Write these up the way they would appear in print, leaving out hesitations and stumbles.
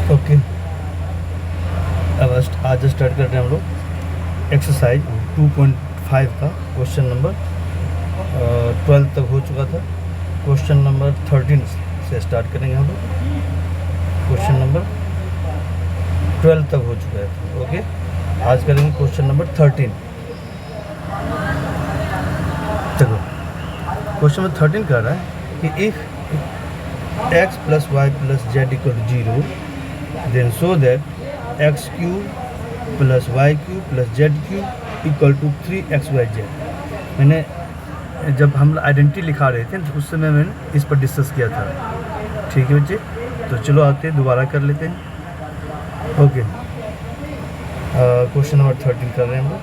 Okay, अब आज start कर रहे हैं हम लोग एक्सरसाइज 2.5 का क्वेश्चन नंबर 12 तक हो चुका था। क्वेश्चन नंबर 13 से स्टार्ट करेंगे हम लोग। क्वेश्चन नंबर 12 तक हो चुका है। ओके, आज करेंगे क्वेश्चन नंबर 13। चलो, क्वेश्चन नंबर 13 कह रहा है कि if x plus y plus z equal to 0, then show that x cube plus y cube plus z cube equal to 3xyz। मैंने जब हम आइडेंटिटी लिखा रहे थे तो उस समय मैंने इस पर डिस्कस किया था। ठीक है बच्चे, तो चलो आते हैं, दोबारा कर लेते हैं। ओके, क्वेश्चन नंबर 13 कर रहे हैं हम लोग।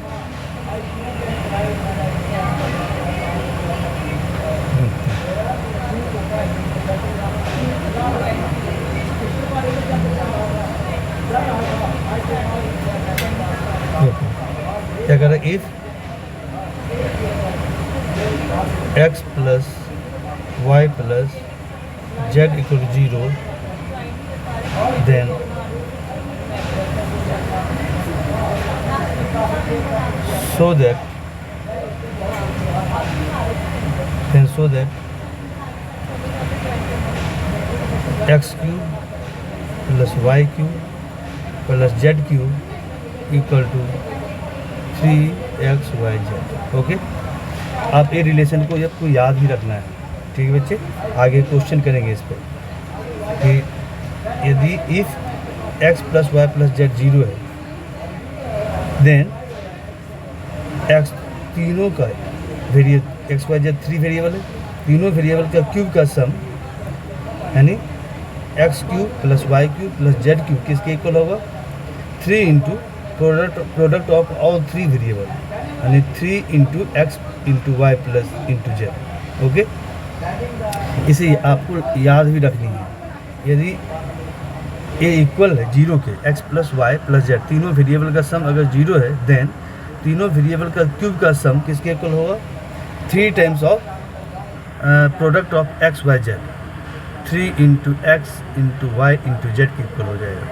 क्या कर रहा है? If x plus y plus z equal to 0, then so that x cube plus y cube plus z cube equal to 3xyz। Okay, आप ये रिलेशन को आपको याद ही रखना है। ठीक है बच्चे, आगे क्वेश्चन करेंगे इस पर कि यदि if x plus y plus z 0 है, देन x तीनों का एक्स वाई जेड 3 वेरिएबल है, तीनों वेरिएबल का क्यूब का सम यानी x cube plus y cube plus z cube किसके इक्वल होगा? 3 into product of all 3 variable यानी 3 into x into y plus into z. Okay, इसे आपको याद भी रखनी है। यदि ये इक्वल है 0 के, x plus y plus z तीनों वेरिएबल का सम अगर 0 है, देन तीनों वेरिएबल का क्यूब का सम किसके इक्वल होगा? 3 times of product of x y z, 3 into x into y into z के इक्वल हो जाएगा।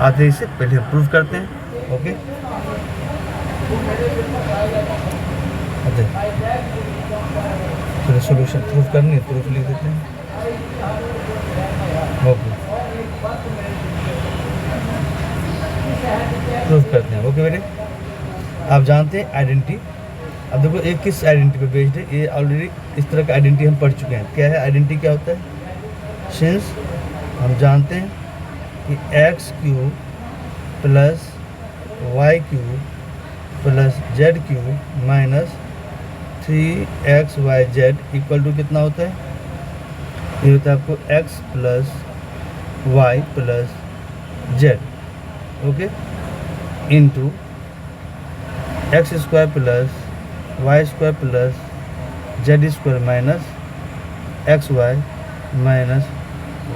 आते इसे पहले हम प्रूफ करते हैं। ओके, चलो सॉल्यूशन प्रूफ करनी है, प्रूफ लिख देते हैं। ओके, प्रूफ करते हैं। ओके बेटे, आप जानते हैं आइडेंटिटी। अब देखो एक किस आइडेंटिटी पे बेस्ड है, ये ऑलरेडी इस तरह का आइडेंटिटी हम पढ़ चुके हैं। क्या है आइडेंटिटी? क्या होता है? सिंस हम जानते हैं कि x cube plus y cube plus z cube minus 3xyz equal to कितना होता है? ये होता है आपको x plus y plus z, okay, into x square plus y square plus z square minus x y minus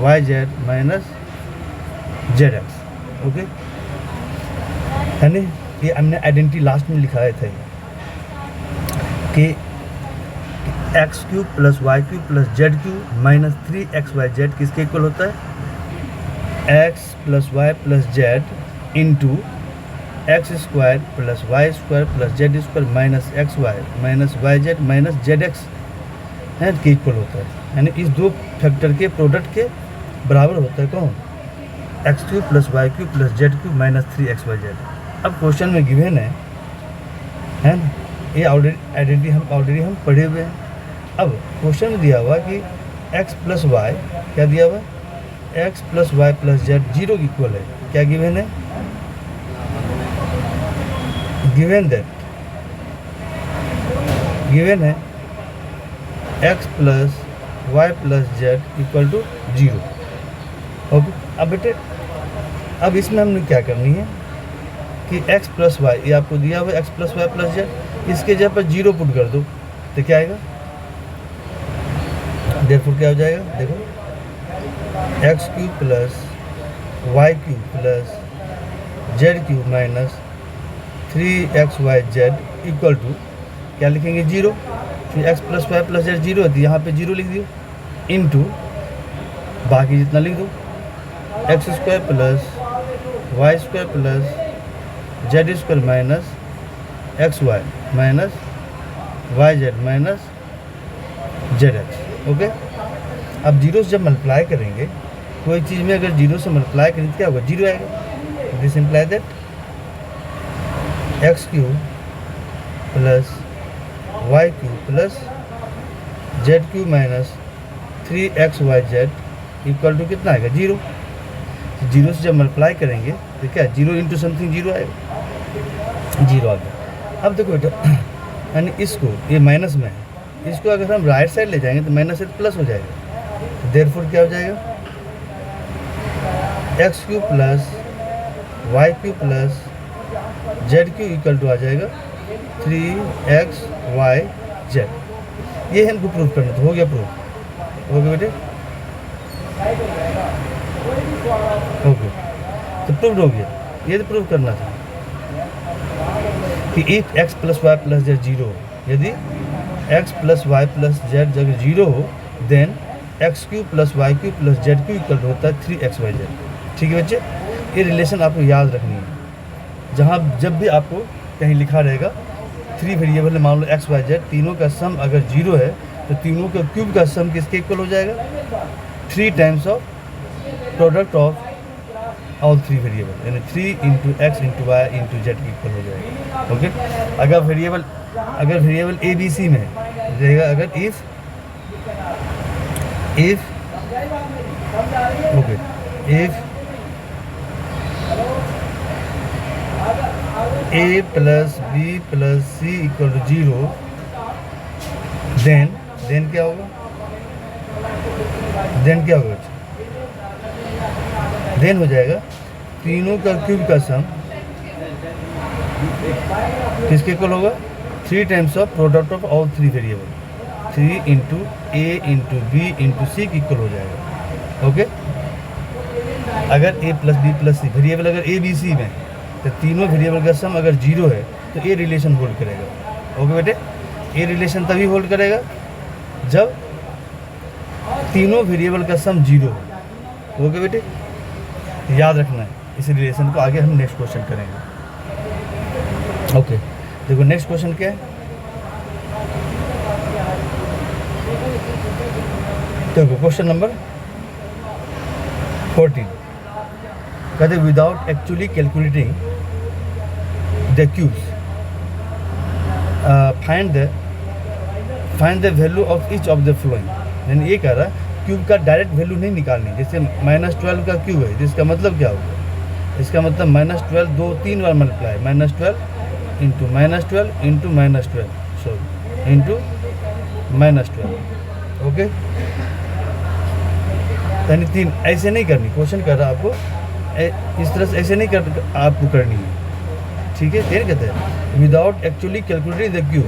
y z minus z x. Okay, यानी ये हमने आइडेंटिटी लास्ट में लिखाया था कि x cube plus y cube plus z cube minus 3xyz किसके equal होता है? X plus y plus z into x square plus y square plus z square minus x y minus y z minus z x है के equal होता है। यानी इस दो फैक्टर के प्रोडक्ट के बराबर होता है कौन? X cube plus y cube plus z cube minus 3xyz। अब क्वेश्चन में गिवन है ना, ये ऑलरेडी आइडेंटिटी हम पढ़े हुए हैं। अब क्वेश्चन में दिया हुआ कि x प्लस वाई, क्या दिया हुआ? x plus y plus z 0 की इक्वल है। क्या गिवन है? गिवन है x plus y plus z equal to 0। Okay, अब बेटे अब इसमें हमने क्या करनी है कि x प्लस वाई, ये आपको दिया हुआ x plus y plus z, इसके जगह पर 0 पुट कर दो तो क्या आएगा? देयरफॉर क्या हो जाएगा? देखो, x cube plus y cube plus z cube minus 3xyz equal to क्या लिखेंगे? 0। फिर x plus y plus z 0 है तो यहाँ पे 0 लिख दियो, इनटू बाकी जितना लिख दो x square plus y square plus z square minus x y minus y z minus z x. Okay, अब जीरो से जब मल्टीप्लाई करेंगे, कोई चीज़ में अगर जीरो से मल्टीप्लाई करेंगे तो क्या होगा, जीरो आएगा। This imply that x cube plus y cube plus z cube minus 3xyz equal to कितना आएगा, जीरो। जीरो से जब मल्टीप्लाई करेंगे तो क्या, जीरो इंटू समथिंग जीरो आएगा, जीरो आ गया। अब देखो बेटा, यानी इसको, ये माइनस में है, इसको अगर हम राइट साइड ले जाएंगे तो माइनस से प्लस हो जाएगा। देयरफॉर क्या हो जाएगा, x cube plus y cube plus z cube equal to आ जाएगा 3xyz। ये हमको प्रूव करना, तो हो गया प्रूफ, हो गया बेटे, ओके। तो प्रूव हो गया, ये तो प्रूव करना था कि if x plus y plus z zero हो, यदि x plus y plus z अगर जीरो हो, then x cube plus y cube plus z cube equal होता है 3xyz। ठीक है बच्चे, ये रिलेशन आपको याद रखनी है। जहाँ जब भी आपको कहीं लिखा रहेगा 3 वेरिएबल, मान लो एक्स वाई जेड, तीनों का सम अगर जीरो है तो तीनों का क्यूब का सम किसके इक्वल हो जाएगा, 3 times of product of all 3 variable, यानी 3 into x into y into z equal हो जाएगा। ओके, अगर वेरिएबल ए बी सी में रहेगा, अगर if a plus b plus c equal to zero, then क्या होगा, देन हो जाएगा तीनों का क्यूब का सम किसके इक्वल होगा, 3 times of product of all 3 variable, 3 into a into b into c equal हो जाएगा। ओके, अगर a plus b plus c variable अगर ए बी सी में, तो तीनों वेरिएबल का सम अगर जीरो है तो ये रिलेशन होल्ड करेगा। ओके बेटे, ये रिलेशन तभी होल्ड करेगा जब तीनों वेरिएबल का सम जीरो हो। ओके बेटे, याद रखना है इस रिलेशन को, आगे हम नेक्स्ट क्वेश्चन करेंगे। ओके, देखो नेक्स्ट क्वेश्चन क्या है, देखो क्वेश्चन नंबर 14 कहते without actually calculating the cubes find the value of each of the flowing. यानी ये कह रहा है क्यूब का डायरेक्ट वैल्यू नहीं निकालनी, जैसे -12 का क्यूब है, जिसका मतलब क्या होगा, इसका मतलब -12 2-3 बार multiply, -12 into -12 into -12 sorry into -12। Okay, यानी 3 ऐसे नहीं करनी, क्वेश्चन कर रहा है आपको इस तरह से, ऐसे नहीं कर आपको करनी है। ठीक है, देर कहते हैं without actually calculating the cube,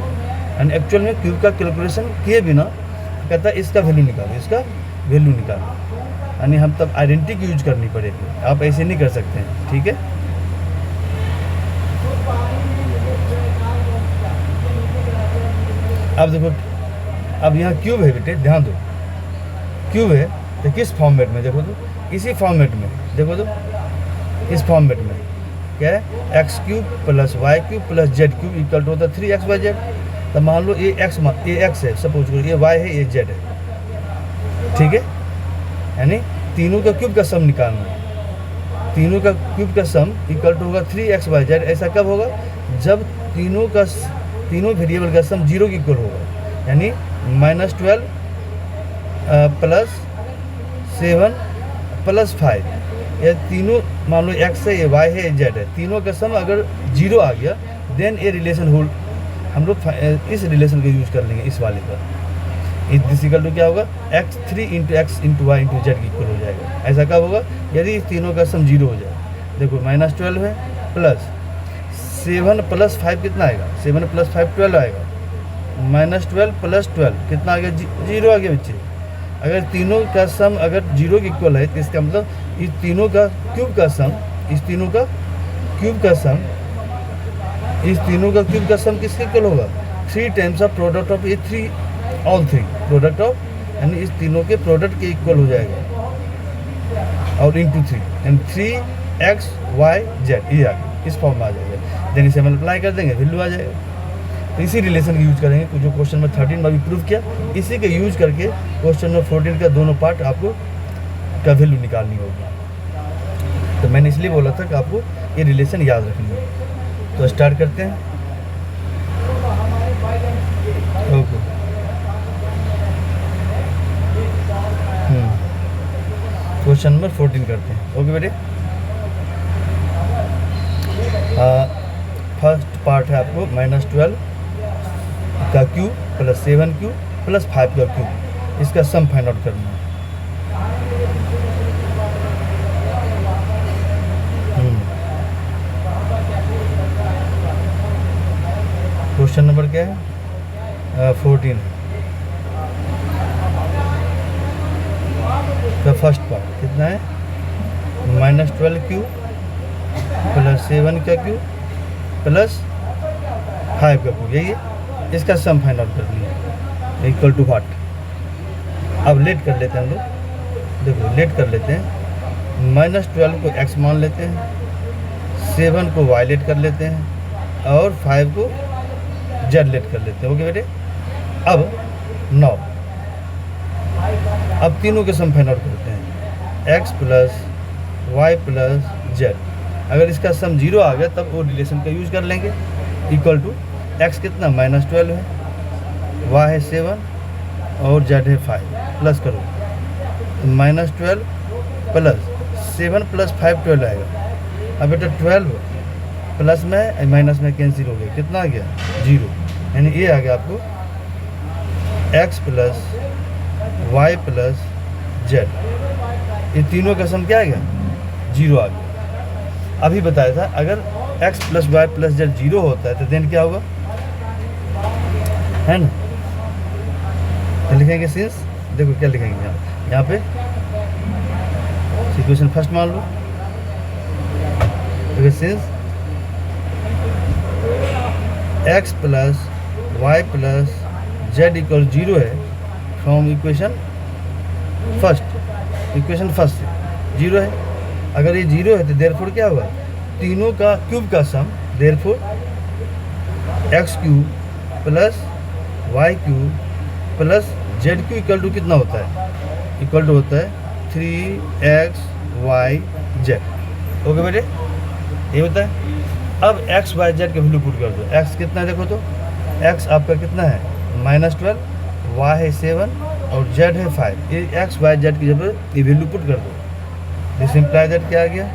and actual में क्यूब का कैलकुलेशन किए बिना कहता है इसका वैल्यू निकालो, इसका वैल्यू निकालो, यानी हम तब आइडेंटिटी यूज करनी पड़ेगी, आप ऐसे नहीं कर सकते हैं। ठीक है, अब देखो, अब यहाँ क्यूब है बेटे, ध्यान दो, क्यूब है तो किस फॉर्मेट में, देखो तो इसी फॉर्मेट में, देखो तो इस फॉर्मेट में क्या है, x cube plus y cube plus z cube equal to होता है 3xyz। तो मान लो ये एक्स है, सपोज करो, ये वाई है, ये जेड है। ठीक है, यानी तीनों का क्यूब का सम निकालना है, तीनों का क्यूब का सम इक्वल टू होगा 3xyz। ऐसा कब होगा, जब तीनों वेरिएबल का सम जीरो के इक्वल होगा, यानी -12 प्लस 7 प्लस 5, ये तीनों मान लो एक्स है, ये वाई है, ये जेड है, तीनों का सम अगर जीरो आ गया, देन ये रिलेशन होल्ड, हम लोग इस रिलेशन को यूज कर लेंगे, इस वाले का। दिस इक्वल टू क्या होगा, x3 into x into y into z equal हो जाएगा। ऐसा कब होगा, यदि इस तीनों का सम जीरो हो जाए। देखो -12 है प्लस 7 प्लस 5 कितना आएगा, 7 प्लस 5 12 आएगा, -12 प्लस 12 कितना आ गया, जीरो आ गया बच्चे। अगर तीनों का सम अगर जीरो के इक्वल है तो इसका मतलब इस तीनों का क्यूब का सम, इस तीनों का क्यूब का सम, इस तीनों का क्यूब का सम किसके इक्वल होगा, 3 टाइम्स ऑफ प्रोडक्ट ऑफ ये 3 ऑल 3 प्रोडक्ट ऑफ, यानी इस तीनों के प्रोडक्ट के इक्वल हो जाएगा। और इंटू 3 यानी 3x y z ये आ गया, इस फॉर्म में आ जाएगा। देन इसे मल्टीप्लाई कर देंगे, वैल्यू आ जाएगा। तो इसी रिलेशन का यूज करेंगे जो क्वेश्चन नंबर 13 में अभी प्रूव किया, इसी के यूज करके क्वेश्चन नंबर 14 का दोनों पार्ट आपको का वैल्यू निकालनी होगी। तो मैंने इसलिए बोला था कि आपको ये रिलेशन याद रखनी है। तो स्टार्ट करते हैं। ओके, क्वेश्चन नंबर 14 करते हैं। ओके बेटे, फर्स्ट पार्ट है आपको -12 का क्यूब प्लस 7q प्लस 5 का क्यूब, इसका सम फाइंड आउट करना है। क्वेश्चन नंबर क्या है? 14 का फर्स्ट पार्ट कितना है? -12q प्लस 7 का क्यूब प्लस 5 का क्यूब, यही है। इसका सम फाइंड आउट करनी है, इक्वल टू व्हाट। अब लेट कर लेते हैं हम लोग, देखो लेट कर लेते हैं। -12 को x मान लेते हैं, 7 को y लेट कर लेते हैं और 5 को z लेट कर लेते हैं। ओके बेटे, अब 9, अब तीनों के सम फाइंड आउट करते हैं, x plus y plus z। अगर इसका सम 0 आ गया तब वो रिलेशन का यूज कर लेंगे, इक्वल टू x कितना -12 है, y है 7 और z है 5, प्लस करो तो -12 प्लस 7 प्लस 5 12 आएगा। अब बेटा 12 प्लस में माइनस में कैंसिल हो गया, कितना आ गया? 0, यानी ये आ गया आपको x plus y plus z। ये तीनों का सम क्या आ गया? 0 आ गया। अभी बताया था अगर x plus y plus z 0 होता है तो देन क्या होगा, है ना? तो लिखेंगे सिंस, देखो क्या लिखेंगे यहाँ पे इक्वेशन फर्स्ट मान लो, देखो since x plus y plus z equal 0 है फ्रॉम इक्वेशन फर्स्ट 0 है। अगर ये 0 है तो देयरफॉर क्या होगा? तीनों का क्यूब का sum, therefore x cube plus y cube plus z cube equal to कितना होता है? इक्वल टू होता है 3x y z। ओके बेटे, ये होता है। अब x y z के वैल्यू पुट कर दो। x कितना है देखो तो, x आपका कितना है? -12, y है 7 और z है 5। ये x y z की जब ये वैल्यू पुट कर दो, दिस इम्प्लाई दैट क्या आ गया?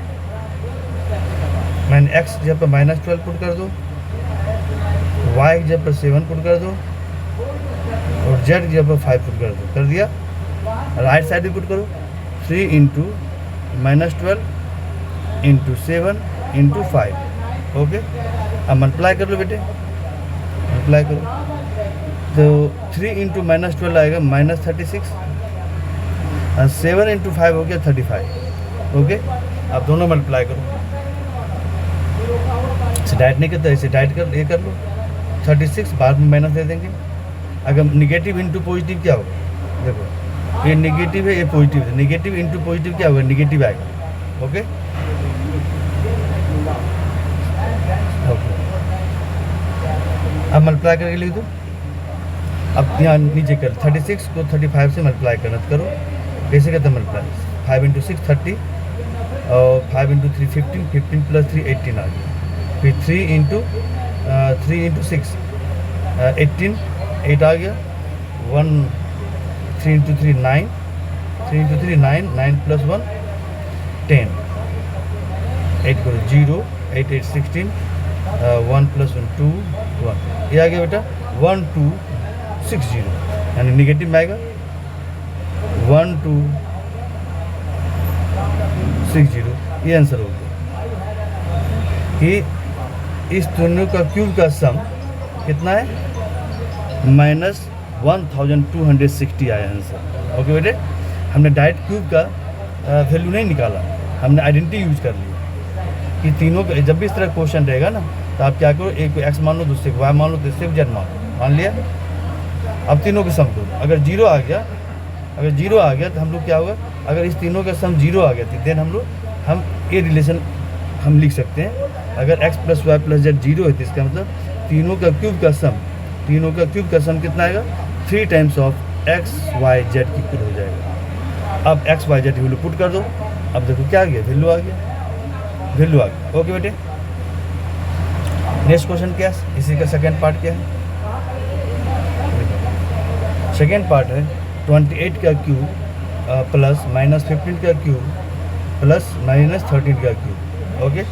मैंने x जब पर -12 पुट कर दो, y जब पर 7 पुट कर दो और z जब पर 5 पुट कर दो। कर दिया। राइट साइड भी पुट करो, 3 इंटू -12 इंटू 7 इंटू 5। ओके, अब मल्टीप्लाई कर लो बेटे, मल्टीप्लाई करो तो 3 इंटू -12 आएगा -36 और 7 इंटू 5 हो गया 35। ओके, अब दोनों मल्टीप्लाई करो, इसे डाइट नहीं करता, इसे डाइट कर ये कर लो। 36 बाद में माइनस दे देंगे। अगर निगेटिव इंटू पॉजिटिव क्या होगा? देखो ये निगेटिव है, ये पॉजिटिव है, निगेटिव इंटू पॉजिटिव क्या होगा? निगेटिव आएगा। ओके, अब मल्टीप्लाई करके लिख दो। अब यहाँ नीचे कर 36 को 35 से मल्टीप्लाई करना करो। कैसे करते हैं मल्टीप्लाई? 5 इंटू 6 30 और 5 इंटू 3 15, 15 प्लस 3 18 आ गया। फिर 3 इंटू 6 18, 8 आ गया। 3 इंटू 3 9, 3 इंटू 3 9, 9 प्लस 1 10, 8 करो 0, 8 8 16, 1 प्लस 1 2 1। ये आ गया बेटा 1 2 6 0, यानी निगेटिव में आएगा 1 2 6 0। ये आंसर हो गया कि इस दोनों का क्यूब का सम कितना है? -1260 आया आंसर। ओके बेटे, हमने डायरेक्ट क्यूब का वैल्यू नहीं निकाला, हमने आइडेंटिटी यूज कर लिया कि तीनों का जब भी इस तरह क्वेश्चन रहेगा ना तो आप क्या करो, एक को x मान लो, दूसरे को y मान लो, तीसरे को z मान लिया। अब तीनों के सम करो। अगर 0 आ गया तो हम लोग क्या होगा? अगर इस तीनों का सम 0 आ गया तो देन हम ये रिलेशन हम लिख सकते हैं। अगर x plus y plus z 0 है तो इसका मतलब तीनों का क्यूब का सम कितना आएगा 3 times of x y z की इक्वल हो जाएगा। अब एक्स वाई जेड की वैल्यू पुट कर दो। अब देखो क्या आ गया, वैल्यू आ गया। ओके बेटे, नेक्स्ट क्वेश्चन क्या है, इसी का सेकेंड पार्ट क्या है। सेकेंड पार्ट है 28 का क्यूब प्लस माइनस 15 का क्यूब प्लस माइनस 13 का क्यूब। ओके,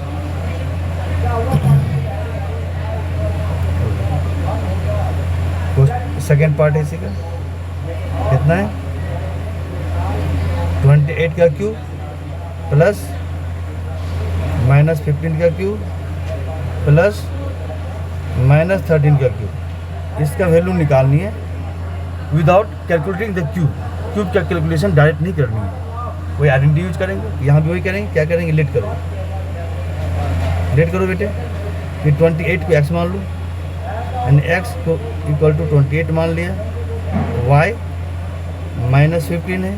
सेकेंड पार्ट है इसी का, कितना है 28 का क्यूब प्लस माइनस 15 का क्यूब प्लस माइनस 13 का क्यूब। इसका वैल्यू निकालनी है विदाउट कैलकुलेटिंग द क्यूब का कैलकुलेशन डायरेक्ट नहीं करनी है, वही आइडेंटिटी यूज करेंगे। यहाँ भी वही करेंगे, क्या करेंगे, लेट करो बेटे। फिर 28 को x मान लो, यानी x को इक्वल टू 28 मान लिया, y माइनस 15 है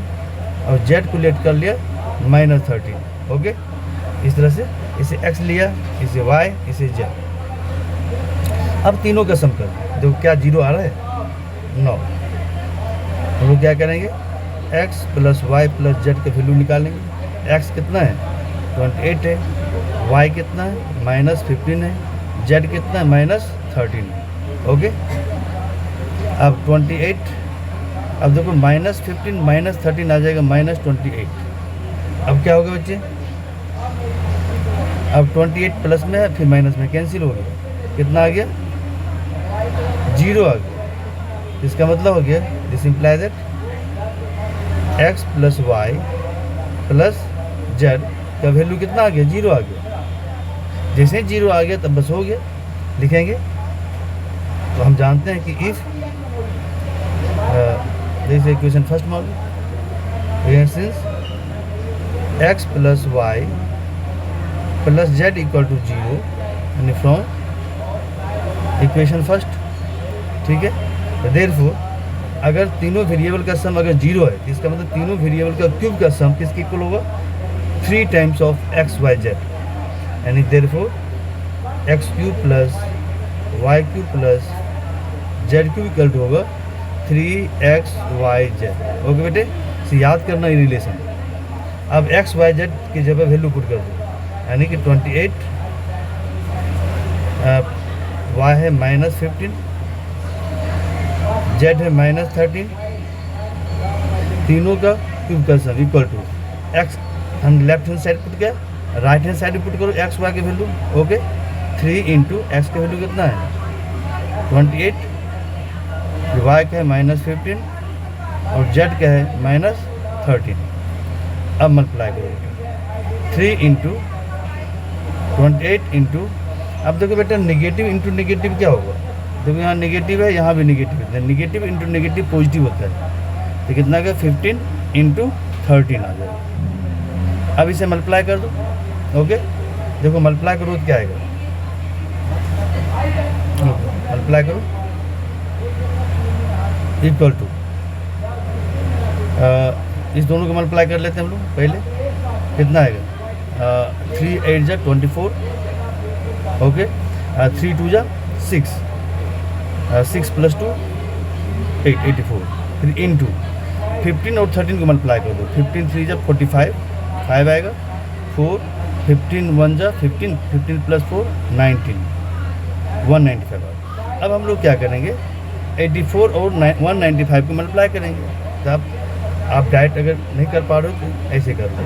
और z को लेट कर लिया माइनस 13। ओके, इस तरह से इसे x लिया, इसे y, इसे z। अब तीनों का सम कर देखो क्या 0 आ रहा है 9। हम लोग क्या करेंगे, x plus y plus z का वैल्यू निकालेंगे। x कितना है 28 है, y कितना है माइनस 15 है, z कितना है माइनस 13 है। ओके, अब 28, अब देखो माइनस 15 माइनस 13 आ जाएगा माइनस 28। अब क्या होगा बच्चे, अब 28 प्लस में है फिर माइनस में कैंसिल हो गया, कितना आ गया 0 आ गया। इसका मतलब हो गया this imply that x plus y plus z का वैल्यू कितना आ गया 0 आ गया। जैसे 0 आ गया तब बस हो गया, लिखेंगे। तो हम जानते हैं कि इफ जैसे इक्वेशन फर्स्ट मान लो, since x plus y plus z equal to 0 यानी फ्रॉम इक्वेशन फर्स्ट, ठीक है। तो देयरफॉर अगर तीनों वेरिएबल का सम अगर 0 है तो इसका मतलब तीनों वेरिएबल का क्यूब का सम किसके इक्वल होगा 3 times of x y z, यानी therefore x cube plus y cube plus z cube equal to होगा 3x y z। ओके बेटे, इसे याद करना ये रिलेशन। अब x y z की जगह वैल्यू पुट कर दो, यानी कि 28 y है माइनस 15, z है माइनस 13, तीनों का क्यूब का सम इक्वल टू x। हम लेफ्ट हैंड साइड पुट किया, राइट हैंड साइड पुट करो x y की वैल्यू। ओके, 3 इंटू एक्स का वैल्यू कितना है 28, y का है माइनस 15 और z का है माइनस 13। अब मल्टीप्लाई करो 3 इंटू 28 इंटू, अब देखो बेटा नेगेटिव इंटू नेगेटिव क्या होगा, देखो यहाँ नेगेटिव है यहाँ भी नेगेटिव है, नेगेटिव इंटू नेगेटिव पॉजिटिव होता है। तो कितना का 15 इंटू 13 आ जाएगा। अब इसे मल्टीप्लाई कर दो। ओके, देखो मल्टीप्लाई करो तो क्या आएगा, मल्टीप्लाई करो इक्वल टू, इस दोनों को मल्टीप्लाई कर लेते हैं हम लोग पहले, कितना आएगा 3 8 जा 24। ओके, 3 2 जा 6, 6 प्लस 2 8 84। फिर इंटू 15 और 13 को मल्टीप्लाई कर दो, 15 3 जा 45 5 आएगा, 4 15 1 जा 15, 15 प्लस 4 19 195। अब हम लोग क्या करेंगे 84 और 195 को मल्टीप्लाई करेंगे। तो आप डायरेक्ट अगर नहीं कर पा रहे हो तो ऐसे कर दो,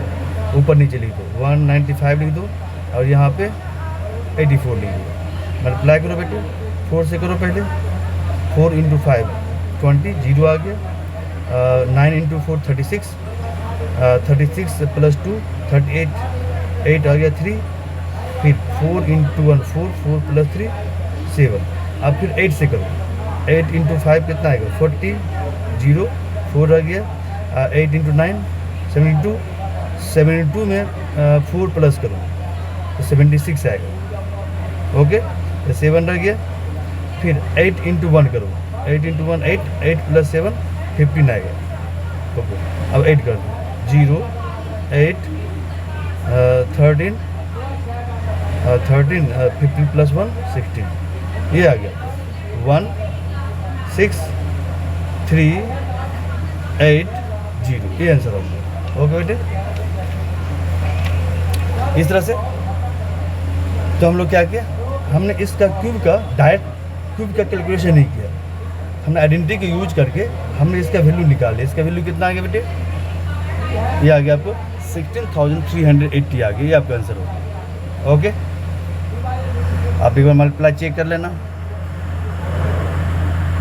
ऊपर नीचे लिख दो, 195 लिख दो और यहाँ पे 84 लिख दो। मल्टीप्लाई करो बेटे, 4 से करो पहले, 4 इंटू 5 20 0 आ गया, 9 इंटू 4 36, 36 प्लस 2 38 8 आ गया 3, फिर 4 इंटू 1 4 4 प्लस 3 7। अब फिर 8 से करो, 8 इंटू 5 कितना आएगा 40 0 4 आ गया, 8 इंटू 9 72, 72 में 4 प्लस करो तो 76 आएगा। ओके, तो 7 रह गया, फिर 8 इंटू 1 करो, 8 इंटू 1 8 8 प्लस 7 15 आएगा। ओके, अब 8 कर दो 0 8 13 15 प्लस 1 16, ये आ गया 1 6 3 8 0, ये आंसर होगा। ओके बेटे, इस तरह से तो हम लोग क्या किया, हमने इसका क्यूब का डायरेक्ट क्यूब का कैलकुलेशन नहीं किया, हमने आइडेंटिटी का यूज करके हमने इसका वैल्यू निकाल लिया। इसका वैल्यू कितना आ गया बेटे, ये आ गया आपको 16,380 आ गया, ये आपका आंसर होगा। ओके, आप एक बार मल्टीप्लाई चेक कर लेना।